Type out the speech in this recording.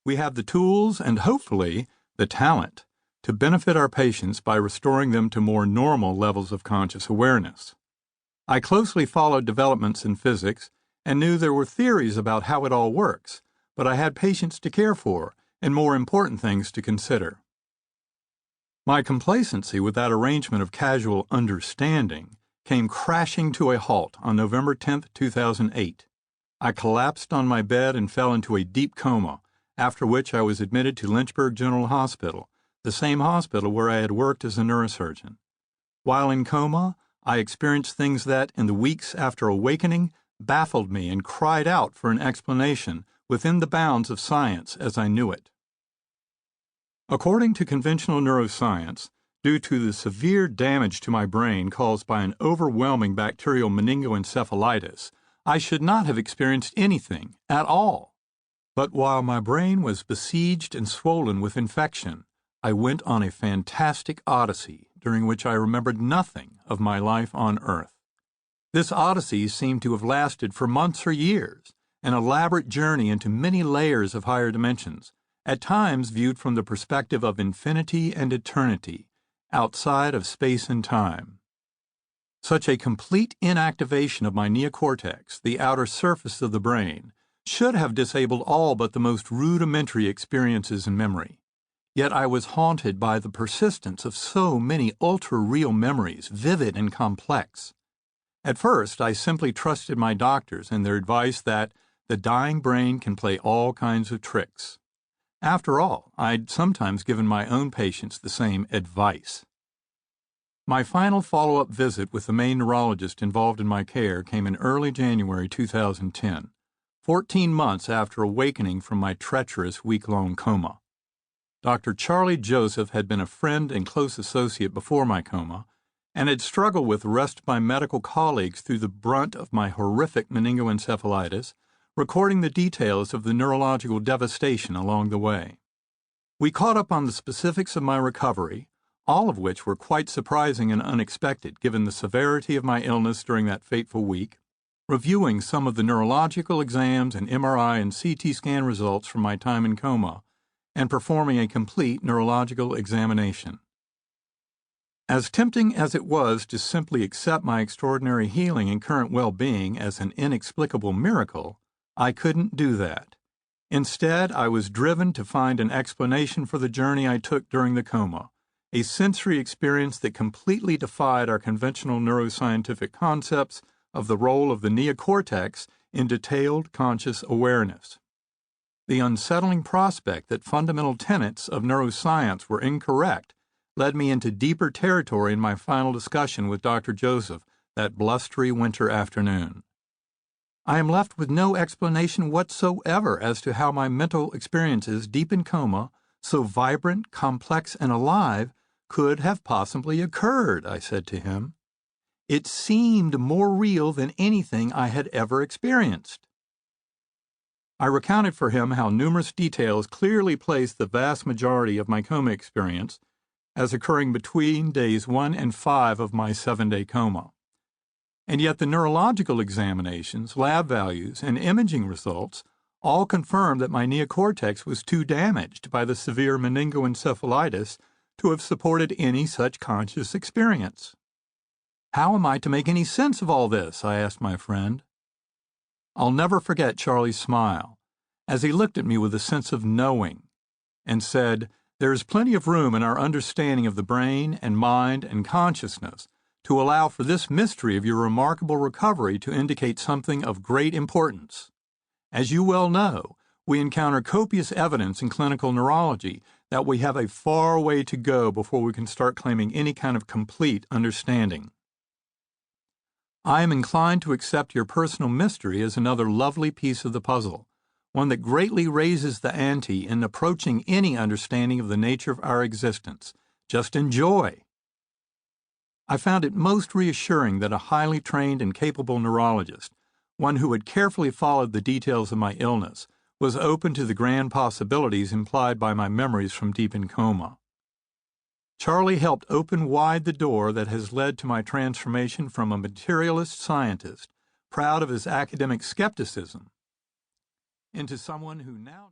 We have the tools and, hopefully, the talent to benefit our patients by restoring them to more normal levels of conscious awareness. I closely followed developments in physics and knew there were theories about how it all works, but I had patients to care for and more important things to consider. My complacency with that arrangement of casual understanding came crashing to a halt on November 10, 2008. I collapsed on my bed and fell into a deep coma, after which I was admitted to Lynchburg General Hospital, the same hospital where I had worked as a neurosurgeon. While in coma, I experienced things that, in the weeks after awakening, baffled me and cried out for an explanation within the bounds of science as I knew it. According to conventional neuroscience, due to the severe damage to my brain caused by an overwhelming bacterial meningoencephalitis, I should not have experienced anything at all. But while my brain was besieged and swollen with infection, I went on a fantastic odyssey during which I remembered nothing of my life on Earth. This odyssey seemed to have lasted for months or years, an elaborate journey into many layers of higher dimensions, at times viewed from the perspective of infinity and eternity, outside of space and time. Such a complete inactivation of my neocortex, the outer surface of the brain, should have disabled all but the most rudimentary experiences in memory. Yet I was haunted by the persistence of so many ultra-real memories, vivid and complex. At first, I simply trusted my doctors and their advice that the dying brain can play all kinds of tricks. After all, I'd sometimes given my own patients the same advice. My final follow-up visit with the main neurologist involved in my care came in early January 2010, 14 months after awakening from my treacherous week-long coma. Dr. Charlie Joseph had been a friend and close associate before my coma, and had struggled with the rest of my medical colleagues through the brunt of my horrific meningoencephalitis, recording the details of the neurological devastation along the way. We caught up on the specifics of my recovery, all of which were quite surprising and unexpected given the severity of my illness during that fateful week, reviewing some of the neurological exams and MRI and CT scan results from my time in coma, and performing a complete neurological examination. As tempting as it was to simply accept my extraordinary healing and current well-being as an inexplicable miracle, I couldn't do that. Instead, I was driven to find an explanation for the journey I took during the coma, a sensory experience that completely defied our conventional neuroscientific concepts of the role of the neocortex in detailed conscious awareness. The unsettling prospect that fundamental tenets of neuroscience were incorrect led me into deeper territory in my final discussion with Dr. Joseph that blustery winter afternoon. I am left with no explanation whatsoever as to how my mental experiences deep in coma, so vibrant, complex, and alive, could have possibly occurred, I said to him. It seemed more real than anything I had ever experienced. I recounted for him how numerous details clearly placed the vast majority of my coma experience as occurring between days 1 and 5 of my 7-day coma. And yet the neurological examinations, lab values, and imaging results all confirmed that my neocortex was too damaged by the severe meningoencephalitis to have supported any such conscious experience. How am I to make any sense of all this? I asked my friend. I'll never forget Charlie's smile as he looked at me with a sense of knowing and said, "There is plenty of room in our understanding of the brain and mind and consciousness to allow for this mystery of your remarkable recovery to indicate something of great importance. As you well know, we encounter copious evidence in clinical neurology that we have a far way to go before we can start claiming any kind of complete understanding. I am inclined to accept your personal mystery as another lovely piece of the puzzle, one that greatly raises the ante in approaching any understanding of the nature of our existence. Just enjoy." I found it most reassuring that a highly trained and capable neurologist, one who had carefully followed the details of my illness, was open to the grand possibilities implied by my memories from deep in coma. Charlie helped open wide the door that has led to my transformation from a materialist scientist, proud of his academic skepticism, into someone who now